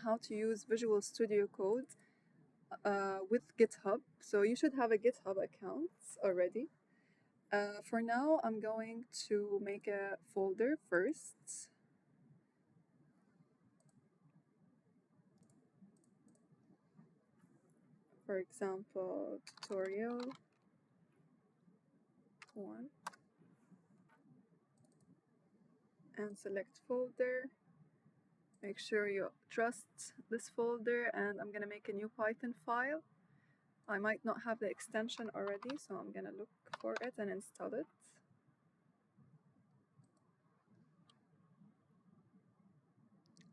how to use Visual Studio Code with GitHub. So you should have a GitHub account already. For now, I'm going to make a folder first. For example, tutorial 1. And select folder. Make sure you trust this folder, and I'm gonna make a new Python file. I might not have the extension already, so I'm gonna look for it and install it.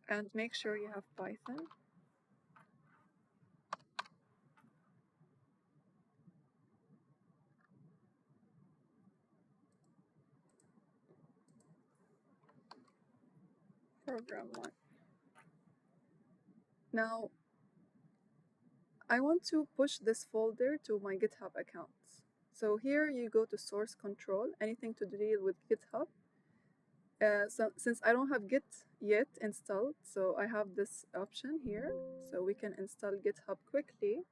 And make sure you have Python. Program 1. Now, I want to push this folder to my GitHub account. So here you go to source control, anything to deal with GitHub. So since I don't have Git yet installed, so I have this option here, so we can install GitHub quickly.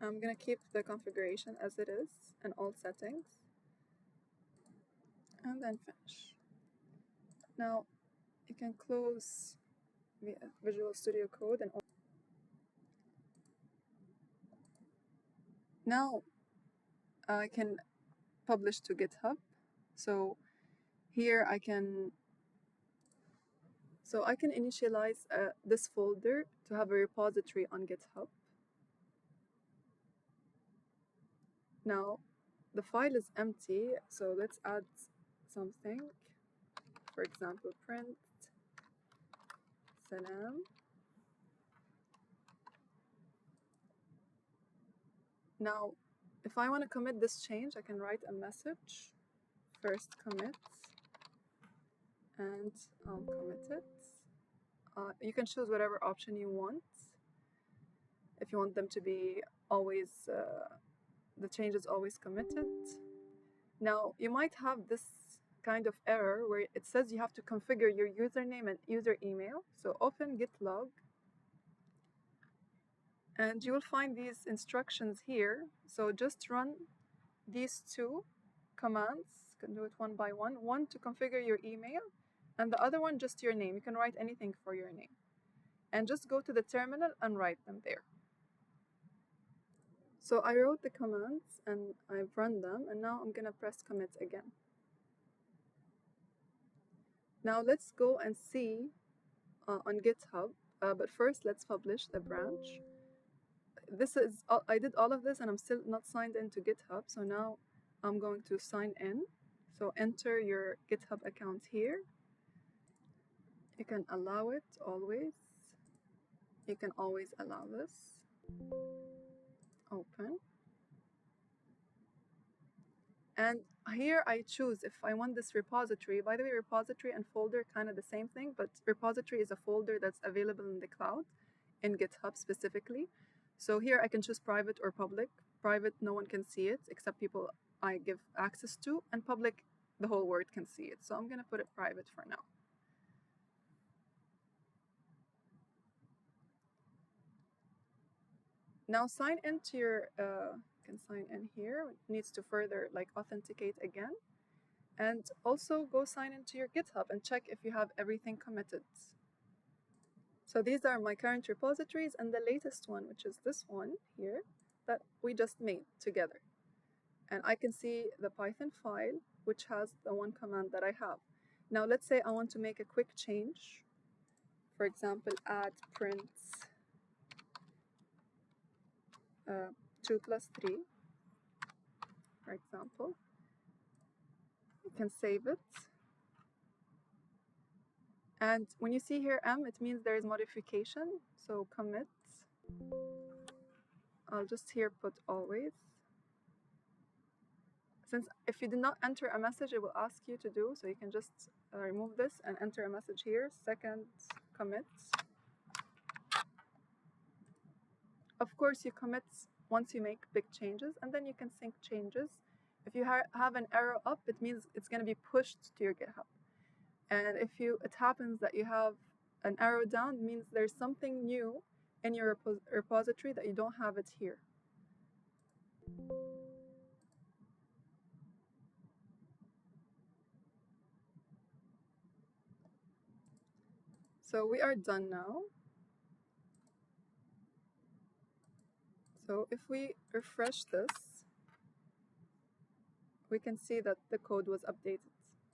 I'm gonna keep the configuration as it is and all settings, and then finish. Now you can close Visual Studio Code and now I can publish to GitHub. So here I can initialize this folder to have a repository on GitHub. Now the file is empty, so let's add something. For example, print salam. Now, if I want to commit this change, I can write a message, first commit, and I'll commit it. You can choose whatever option you want. If you want them to be always, the change is always committed. Now, you might have this kind of error where it says you have to configure your username and user email. So open git log, and you will find these instructions here. So just run these two commands. You can do it one by one. One to configure your email, and the other one just your name. You can write anything for your name. And just go to the terminal and write them there. So I wrote the commands and I've run them, and now I'm gonna press commit again. Now let's go and see on GitHub, but first let's publish the branch. I did all of this and I'm still not signed into GitHub, so now I'm going to sign in. So enter your GitHub account here. You can allow it always. You can always allow this. Open. And here I choose if I want this repository. By the way, repository and folder kind of the same thing, but repository is a folder that's available in the cloud, in GitHub specifically. So here I can choose private or public. Private, no one can see it except people I give access to, and public, the whole world can see it. So I'm gonna put it private for now. Now sign into your, you can sign in here. It needs to further authenticate again. And also go sign into your GitHub and check if you have everything committed. So these are my current repositories and the latest one, which is this one here that we just made together. And I can see the Python file, which has the one command that I have. Now let's say I want to make a quick change. For example, add print 2 plus 3, for example. You can save it. And when you see here M, it means there is modification. So commit. I'll just here put always. Since if you did not enter a message, it will ask you to do. So you can just remove this and enter a message here. Second commit. Of course, you commit once you make big changes, and then you can sync changes. If you have an arrow up, it means it's going to be pushed to your GitHub. And if it happens that you have an arrow down, it means there's something new in your repository that you don't have it here. So we are done now. So if we refresh this, we can see that the code was updated.